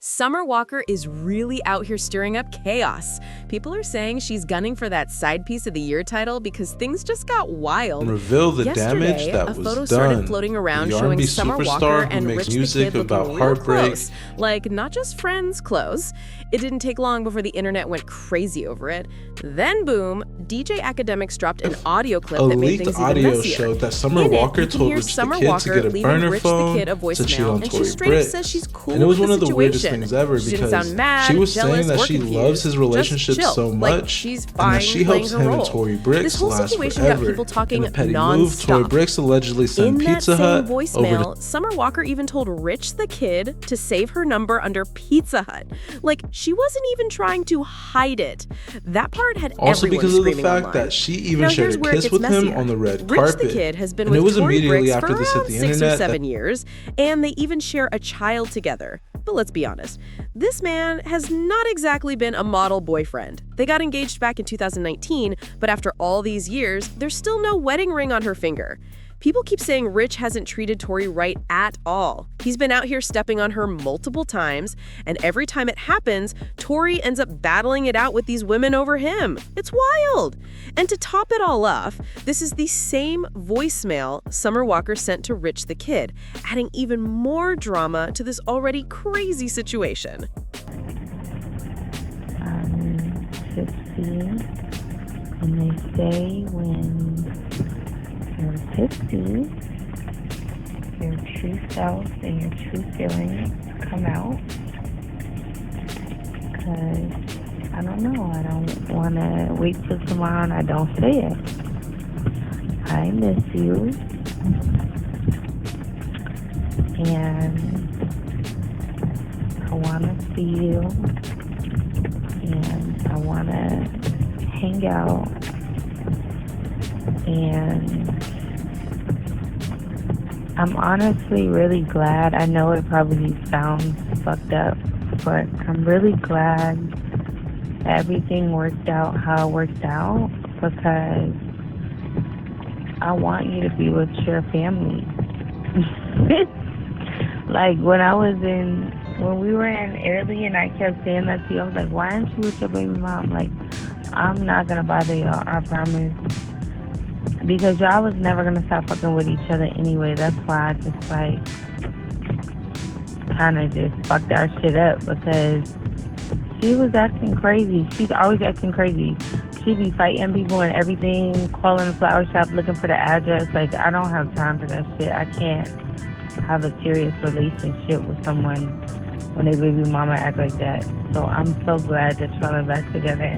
Summer Walker is really out here stirring up chaos. People are saying she's gunning for that Side Piece of the Year title because things just got wild. And reveal the damage that a was photo done. started floating around The showing R&B Summer superstar Walker who and makes Rich the music Kid looking about real heartbreak. close. Like, not just friends close. It didn't take long before the internet went crazy over it. Then, boom, DJ Academics dropped an audio clip A that made leaked things even audio messier. showed that Summer In it, Walker you can told hear Rich the Summer Kid Walker to get a leaving burner Rich the phone Kid a to cheat voicemail, on and she Tory straight up Bricks. says she's cool And it was with one the of the weirdest situation. things ever She didn't because sound mad, she was jealous, saying that or she confused. loves his relationship Just chill. so Like, much she's and fine that she playing hopes her him role. and Tory Bricks This whole last situation forever. got people talking In a petty move, Tory nonstop. Bricks allegedly sent In that Pizza same Hut voicemail, over to Summer Walker even told Rich the Kid to save her number under Pizza Hut. Like, she wasn't even trying to hide it. That part had also everyone because of the screaming fact online. that she even Now, shared here's a where it kiss gets with him messier. on the red Rich carpet. the Kid has been And it with was Tory immediately Bricks after for this around hit the 6 or internet 7 years, and they even share a child together. But let's be honest, this man has not exactly been a model boyfriend. They got engaged back in 2019, but after all these years, there's still no wedding ring on her finger. People keep saying Rich hasn't treated Tory right at all. He's been out here stepping on her multiple times, and every time it happens, Tory ends up battling it out with these women over him. It's wild! And to top it all off, this is the same voicemail Summer Walker sent to Rich the Kid, adding even more drama to this already crazy situation. I'm 50, and they say when you're 50, your true self and your true feelings come out. Because, I don't know, I don't want to wait till tomorrow and I don't say it. I miss you. And I want to see you. And I want to hang out. And I'm honestly really glad. I know it probably sounds fucked up, but I'm really glad everything worked out how it worked out, because I want you to be with your family. Like when we were in Italy and I kept saying that to you, I was like, why aren't you with your baby mom? Like, I'm not gonna bother y'all, I promise. Because y'all was never gonna stop fucking with each other anyway. That's why I just kinda just fucked our shit up, because she was acting crazy. She's always acting crazy. She be fighting people and everything, calling the flower shop looking for the address. Like, I don't have time for that shit. I can't have a serious relationship with someone when their baby mama act like that. So I'm so glad that y'all are back together.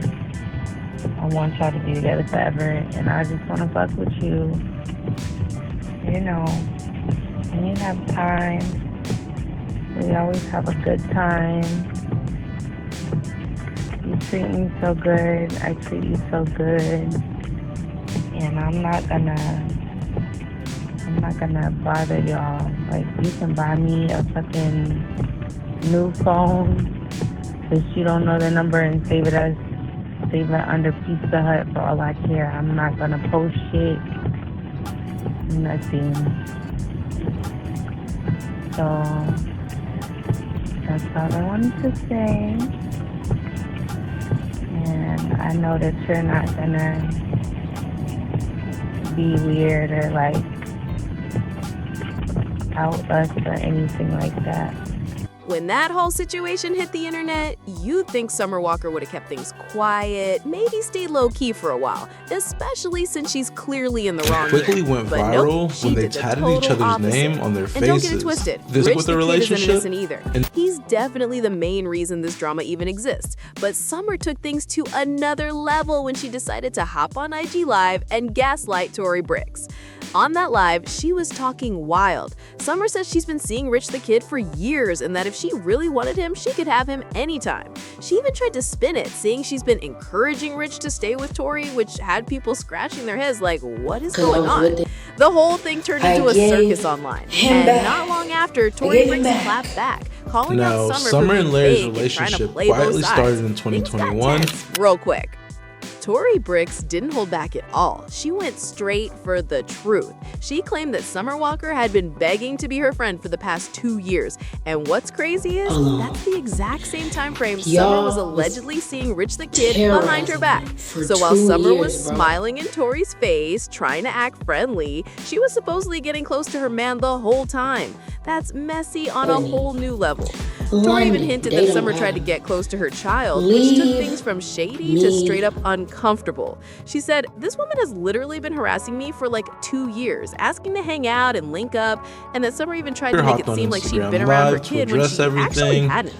I want y'all to be together forever, and I just want to fuck with you. You know, when you have time, we always have a good time. You treat me so good, I treat you so good, and I'm not gonna bother y'all. Like, you can buy me a fucking new phone, because you don't know the number, and save it under Pizza Hut for all I care. I'm not gonna post shit, nothing. So that's all I wanted to say. And I know that you're not gonna be weird or like out us or anything like that. When that whole situation hit the internet, you'd think Summer Walker would have kept things quiet, maybe stayed low-key for a while, especially since she's clearly in the wrong here. Quickly went But viral nope, she when they did the tatted total each other's opposite. name on their faces. And don't get it twisted, This Rich with the the Kid isn't relationship. innocent either. And He's definitely the main reason this drama even exists. But Summer took things to another level when she decided to hop on IG Live and gaslight Tory Bricks. On that live, she was talking wild. Summer says she's been seeing Rich the Kid for years, and that if she really wanted him, she could have him anytime. She even tried to spin it, saying she's been encouraging Rich to stay with Tory, which had people scratching their heads like, what is going on? The whole thing turned into a circus online. And not long after, Tory Bricks clapped back, calling out Summer for and being Larry's fake and trying to relationship play both quietly sides. started in Things got 2021. tense real quick. Tori Bricks didn't hold back at all. She went straight for the truth. She claimed that Summer Walker had been begging to be her friend for the past 2 years. And what's crazy is that's the exact same time frame Summer was allegedly seeing Rich the Kid behind her back. So while Summer was smiling in Tori's face, trying to act friendly, she was supposedly getting close to her man the whole time. That's messy on a whole new level. Tori even hinted that Summer tried to get close to her child, which took things from shady to straight up uncomfortable. She said, "This woman has literally been harassing me for like 2 years, asking to hang out and link up, and that Summer even tried to make it seem like she'd been around her kid when she actually hadn't."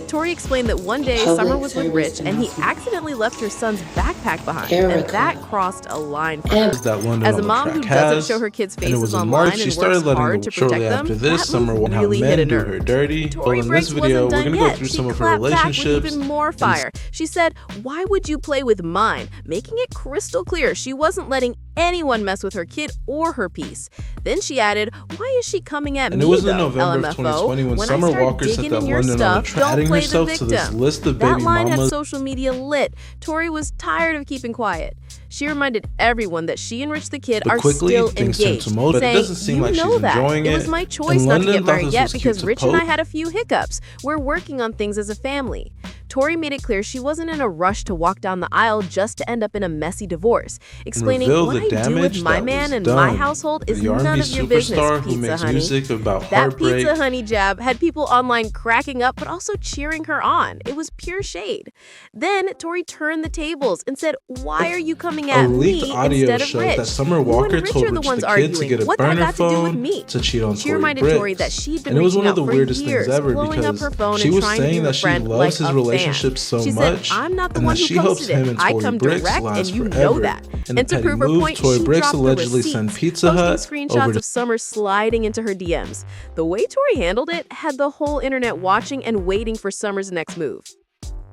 Tori explained that one day Summer was with Rich and he accidentally left her son's backpack behind, and that crossed a line for her. As a mom who doesn't show her kids' faces online and works hard to protect them, that move really hit a nerve. Tori Bricks wasn't done yet. She clapped back with even more fire. She said, "Why would you play with mine?" Making it crystal clear she wasn't letting anyone mess with her kid or her peace. Then she added, "Why is she coming at me though, it was in November of LMFO? 2020 when Summer I start Walker said digging that in your London stuff, on don't play the herself to this victim." list of That baby line had mamas. social media lit. Tori was tired of keeping quiet. She reminded everyone that she and Rich the Kid are still engaged, but it saying, doesn't seem "You like she's know that. enjoying It it. was my choice And not to London get thought married this yet was because cute to Rich and I poke. had a few hiccups. We're working on things as a family." Tori made it clear she wasn't in a rush to walk down the aisle just to end up in a messy divorce, explaining, Reveal "What the I do with damage my that man was and done. my household is The R&B none of your superstar business, who Pizza makes Honey." music about That heartbreak. Pizza Honey jab had people online cracking up but also cheering her on. It was pure shade. Then Tori turned the tables and said, "Why are you coming at A leaked me audio instead of showed Rich? that Summer You Walker and Rich told are the Rich ones the Kid to arguing. get a What that burner got to do with phone me?" to cheat on She Tori reminded Bricks. Tori that she'd been And it was reaching one of out the for weirdest years, things ever blowing up because her phone she and was trying to be saying her that she friend loves like his a fan. relationship so She much, said, "I'm not the and one that who she hopes posted him it. and I Tori come Bricks direct, last and you forever." know that." In a And to petty prove her move, point, Tori she Bricks dropped the allegedly receipts, sent Pizza Hut posting over screenshots to of Summer sliding into her DMs. The way Tori handled it had the whole internet watching and waiting for Summer's next move.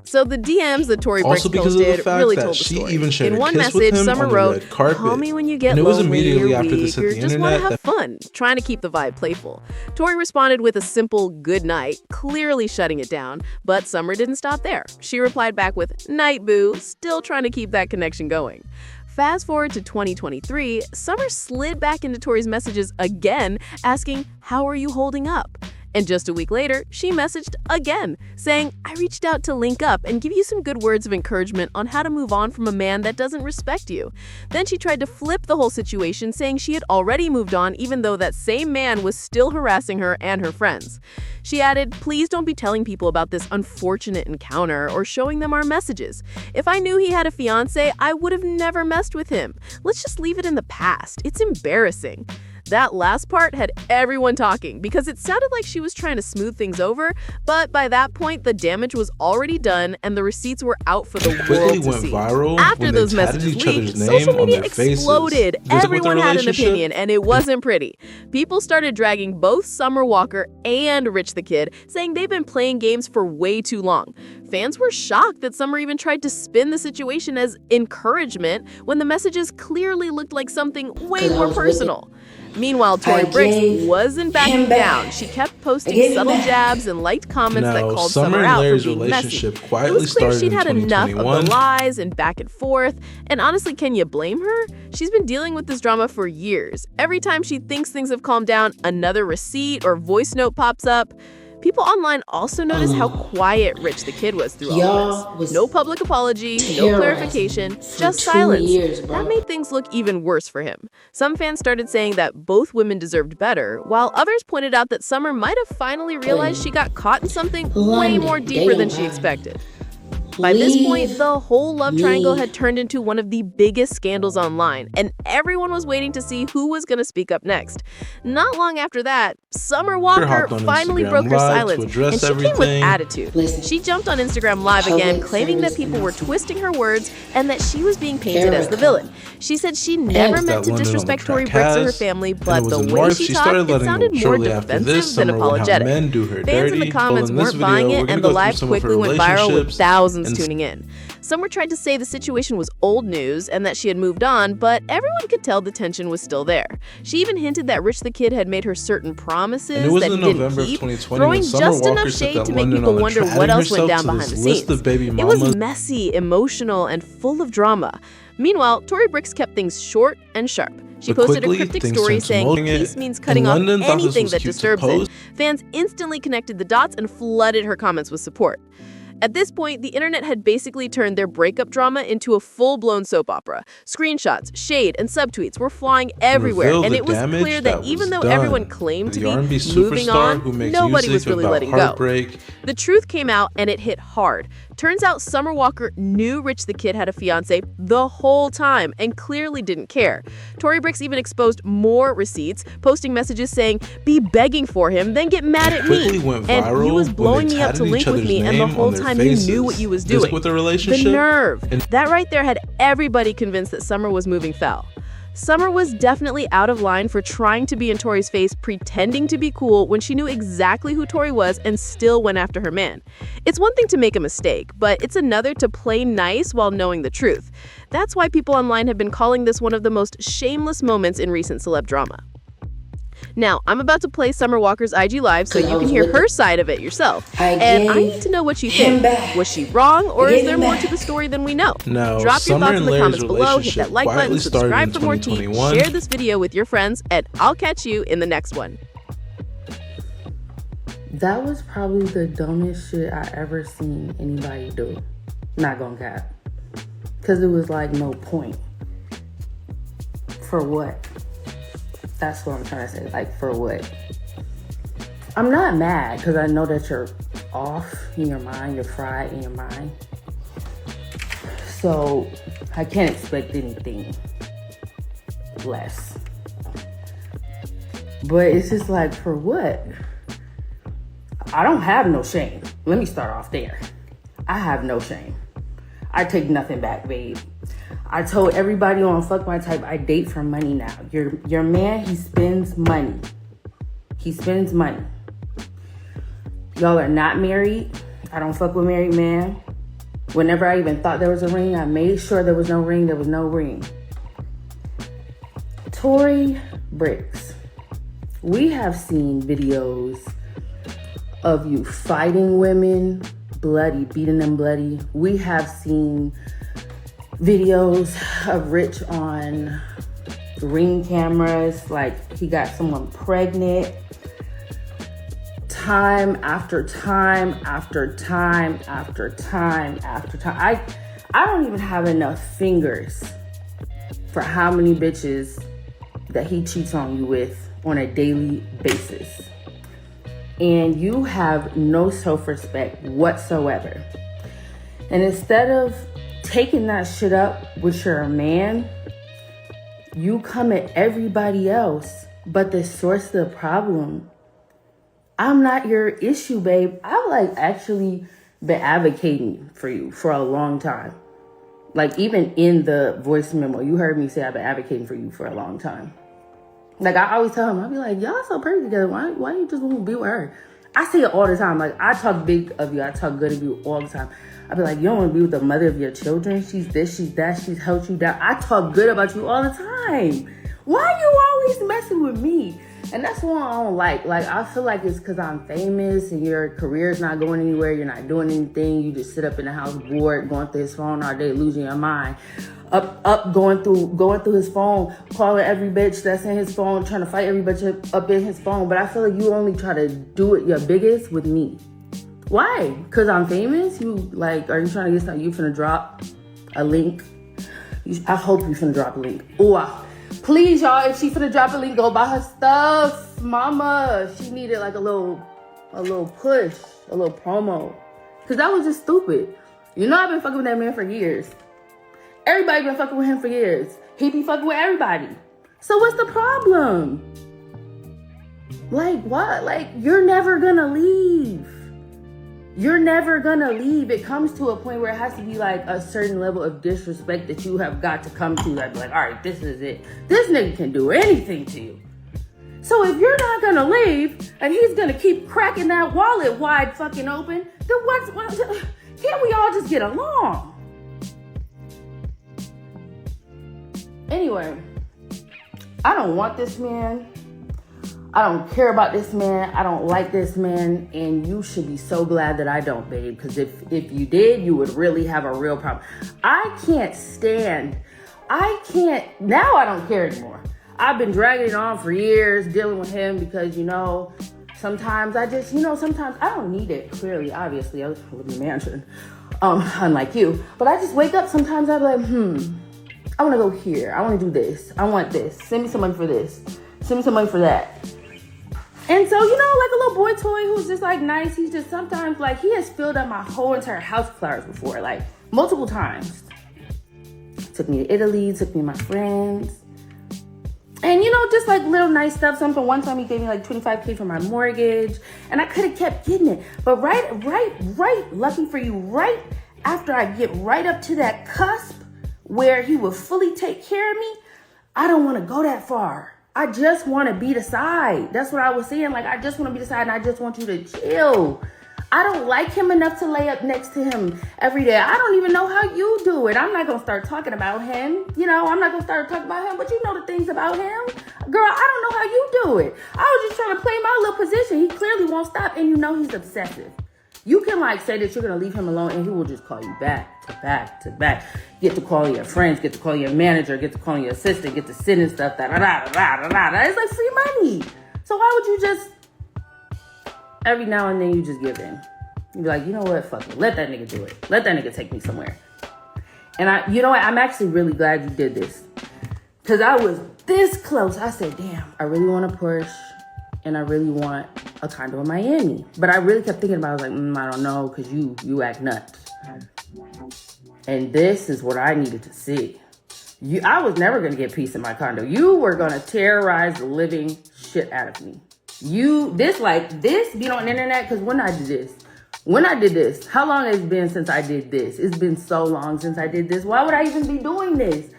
So the DMs that Tori Bricks Also because of the posted fact really that told the she story. even shared In a one kiss with message, him Summer on the wrote, red carpet. "Call me when you get And it was lonely immediately or after weak this hit or the just want to internet have fun," trying to keep the vibe playful. Tori responded with a simple "good night," clearly shutting it down, but Summer didn't stop there. She replied back with "night, boo," still trying to keep that connection going. Fast forward to 2023, Summer slid back into Tori's messages again, asking, "How are you holding up?" And just a week later, she messaged again, saying, "I reached out to link up and give you some good words of encouragement on how to move on from a man that doesn't respect you." Then she tried to flip the whole situation, saying she had already moved on even though that same man was still harassing her and her friends. She added, "Please don't be telling people about this unfortunate encounter or showing them our messages. If I knew he had a fiance, I would have never messed with him. Let's just leave it in the past. It's embarrassing." That last part had everyone talking because it sounded like she was trying to smooth things over, but by that point, the damage was already done and the receipts were out for the world to went see. viral After when those they tatted messages each other's leaked, name social on media their faces. exploded. Just like with Everyone the had an relationship. opinion, and it wasn't pretty. People started dragging both Summer Walker and Rich the Kid, saying they've been playing games for way too long. Fans were shocked that Summer even tried to spin the situation as encouragement when the messages clearly looked like something way more personal. Meanwhile, Tori Bricks wasn't backing down. She kept posting subtle jabs and liked comments that called Summer out for being messy. It was clear she'd had enough of the lies and back and forth. And honestly, can you blame her? She's been dealing with this drama for years. Every time she thinks things have calmed down, another receipt or voice note pops up. People online also noticed how quiet Rich the Kid was through all this. No public apology, no clarification, just silence. That made things look even worse for him. Some fans started saying that both women deserved better, while others pointed out that Summer might have finally realized she got caught in something way more deeper than she expected. By this point, the whole love triangle had turned into one of the biggest scandals online, and everyone was waiting to see who was going to speak up next. Not long after that, Summer Walker finally broke her silence, and she came with attitude. She jumped on Instagram Live again, claiming that people were twisting her words and that she was being painted as the villain. She said she never meant to disrespect Tori Bricks or her family, but the way she talked, it sounded more defensive than apologetic. Fans in the comments weren't buying it, and the live quickly went viral with thousands thousands tuning in. Some were trying to say the situation was old news and that she had moved on, but everyone could tell the tension was still there. She even hinted that Rich the Kid had made her certain promises and it was that in he didn't November keep, of 2020 throwing when Summer just enough Walker said shade that to make London people on the wonder track what else went herself down to behind this the list scenes. of baby It was mamas. messy, emotional, and full of drama. Meanwhile, Tory Bricks kept things short and sharp. She But posted a quickly, cryptic things story turned to saying smoking peace it, means and cutting off London thought this anything was that cute to disturbs it. post. Fans instantly connected the dots and flooded her comments with support. At this point, the internet had basically turned their breakup drama into a full-blown soap opera. Screenshots, shade, and subtweets were flying everywhere, Reveal and the it was damage clear that that even was though done. everyone claimed The to R&B be moving superstar on, who makes nobody music was really about letting go. heartbreak. The truth came out, and it hit hard. Turns out Summer Walker knew Rich the Kid had a fiancé the whole time and clearly didn't care. Tory Bricks even exposed more receipts, posting messages saying, "Be begging for him, then get mad at Quickly me." went And he viral was when blowing they me up to tatted each link with other's me, and the name whole on their time he knew faces. what he was This doing. with a relationship? The nerve. And That right there had everybody convinced that Summer was moving foul. Summer was definitely out of line for trying to be in Tory's face, pretending to be cool when she knew exactly who Tory was and still went after her man. It's one thing to make a mistake, but it's another to play nice while knowing the truth. That's why people online have been calling this one of the most shameless moments in recent celeb drama. Now, I'm about to play Summer Walker's IG Live so you can hear her side of it yourself. And I need to know what you think. Was she wrong, or is there more to the story than we know? No, Drop your Summer thoughts in and the Larry's comments below, hit that relationship like button, quietly started subscribe in for more tea, 2021. share this video with your friends, and I'll catch you in the next one. That was probably the dumbest shit I ever seen anybody do. Not gonna cap. Because it was like no point. For what? That's what I'm trying to say. Like, for what? I'm not mad because I know that you're off in your mind. You're fried in your mind. So I can't expect anything less. But it's just like, for what? I don't have no shame. Let me start off there. I have no shame. I take nothing back, babe. I told everybody on Fuck My Type, I date for money now. Your man, he spends money. He spends money. Y'all are not married. I don't fuck with married men. Whenever I even thought there was a ring, I made sure there was no ring. There was no ring. Tory Bricks. We have seen videos of you fighting women, bloody, beating them bloody. We have seen videos of Rich on Ring cameras, like he got someone pregnant. Time after time after time after time after time. I don't even have enough fingers for how many bitches that he cheats on you with on a daily basis. And you have no self-respect whatsoever. And instead of taking that shit up with your man, you come at everybody else. But the source of the problem, I'm not your issue, babe. I've like actually been advocating for you for a long time. Like even in the voice memo, you heard me say I've been advocating for you for a long time. Like I always tell him, I'll be like, y'all so perfect together. Why you just want to be with her? I say it all the time. Like I talk big of you. I talk good of you all the time. I be like, you don't want to be with the mother of your children. She's this, she's that. She's helped you down. I talk good about you all the time. Why are you always messing with me? And that's what I don't like. Like, I feel like it's because I'm famous and your career's not going anywhere. You're not doing anything. You just sit up in the house bored, going through his phone all day, losing your mind. Going through his phone, calling every bitch that's in his phone, trying to fight every bitch up in his phone. But I feel like you only try to do it your biggest with me. Why? Because I'm famous? You like, are you trying to get something? You finna drop a link? I hope you finna drop a link. Ooh, please, y'all, if she finna drop a link, go buy her stuff. Mama, she needed like a little push, a little promo. Because that was just stupid. You know I've been fucking with that man for years. Everybody been fucking with him for years. He be fucking with everybody. So what's the problem? Like, what? Like, you're never gonna leave. You're never gonna leave. It comes to a point where it has to be like a certain level of disrespect that you have got to come to. Like, all right, this is it. This nigga can do anything to you. So if you're not gonna leave and he's gonna keep cracking that wallet wide fucking open, then what? Can't we all just get along? Anyway, I don't want this man. I don't care about this man. I don't like this man. And you should be so glad that I don't, babe. Because if you did, you would really have a real problem. Now I don't care anymore. I've been dragging it on for years, dealing with him because, sometimes I just, sometimes I don't need it. Clearly, obviously, I live in a mansion, unlike you. But I just wake up sometimes, I'm like, I want to go here. I want to do this. I want this. Send me some money for this. Send me some money for that. And so, like a little boy toy who's just like nice. He's just sometimes like, he has filled up my whole entire house with flowers before, like multiple times. Took me to Italy, took me to my friends. And, just like little nice stuff. Something one time he gave me like $25K for my mortgage. And I could have kept getting it. But right, lucky for you, right after I get right up to that cusp where he will fully take care of me, I don't want to go that far. I just want to be the side. That's what I was saying. Like, I just want to be the side and I just want you to chill. I don't like him enough to lay up next to him every day. I don't even know how you do it. I'm not going to start talking about him. I'm not going to start talking about him, but you know the things about him. Girl, I don't know how you do it. I was just trying to play my little position. He clearly won't stop, and he's obsessive. You can say that you're going to leave him alone, and he will just call you back to back to back. Get to calling your friends, get to calling your manager, get to calling your assistant, get to sending stuff, It's like free money. So why would you just, every now and then you just give in? You be like, you know what, fuck it. Let that nigga do it. Let that nigga take me somewhere. And you know what, I'm actually really glad you did this. Because I was this close. I said, damn, I really want to push. And I really want a condo in Miami. But I really kept thinking about it. I was like, I don't know, because you act nuts. And this is what I needed to see. I was never going to get peace in my condo. You were going to terrorize the living shit out of me. This being on the internet, because when I did this, how long has it been since I did this? It's been so long since I did this. Why would I even be doing this?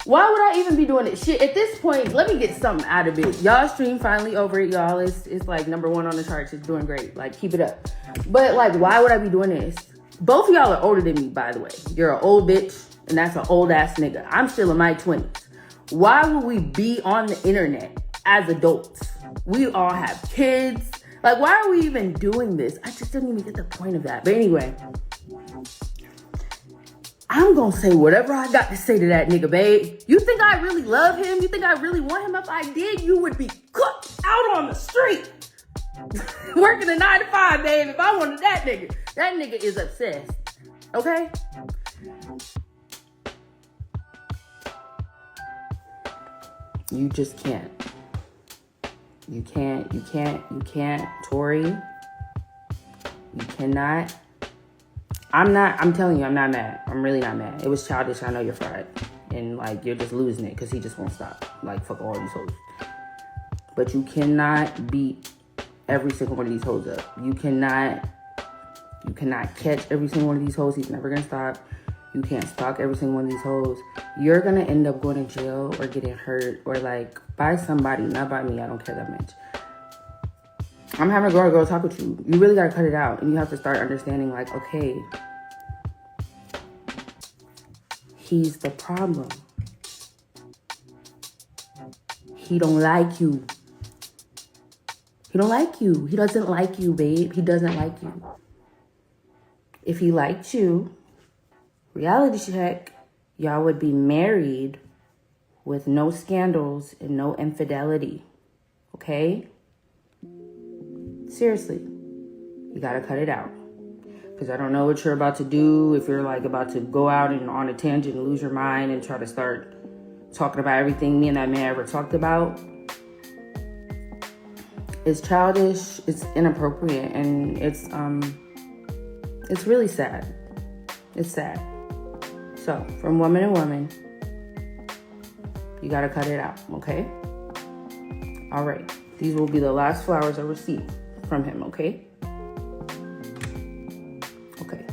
Why would I even be doing it? Shit, at this point, let me get something out of it. Y'all stream finally over it, y'all. It's like #1 on the charts. It's doing great. Like, keep it up. But like, why would I be doing this? Both of y'all are older than me, by the way. You're an old bitch, and that's an old ass nigga. I'm still in my 20s. Why would we be on the internet as adults? We all have kids. Like, why are we even doing this? I just didn't even get the point of that. But anyway, I'm going to say whatever I got to say to that nigga, babe. You think I really love him? You think I really want him? If I did, you would be cooked out on the street. Working a 9 to 5, babe. If I wanted that nigga is obsessed. Okay? You just can't. You can't, Tori. You cannot. I'm telling you, I'm not mad. I'm really not mad. It was childish. I know you're fried. And like, you're just losing it because he just won't stop. Like, fuck all these hoes. But you cannot beat every single one of these hoes up. You cannot catch every single one of these hoes. He's never gonna stop. You can't stalk every single one of these hoes. You're gonna end up going to jail or getting hurt or like by somebody, not by me. I don't care that much. I'm having a girl talk with you. You really gotta cut it out, and you have to start understanding like, okay, he's the problem. He don't like you. He don't like you. He doesn't like you, babe. He doesn't like you. If he liked you, reality check, y'all would be married with no scandals and no infidelity. Okay? Seriously. You gotta cut it out. Because I don't know what you're about to do. If you're like about to go out and on a tangent and lose your mind and try to start talking about everything me and that man ever talked about. It's childish, it's inappropriate, and it's really sad. It's sad. So, from woman to woman, you gotta cut it out, okay? All right. These will be the last flowers I receive from him, okay? Okay.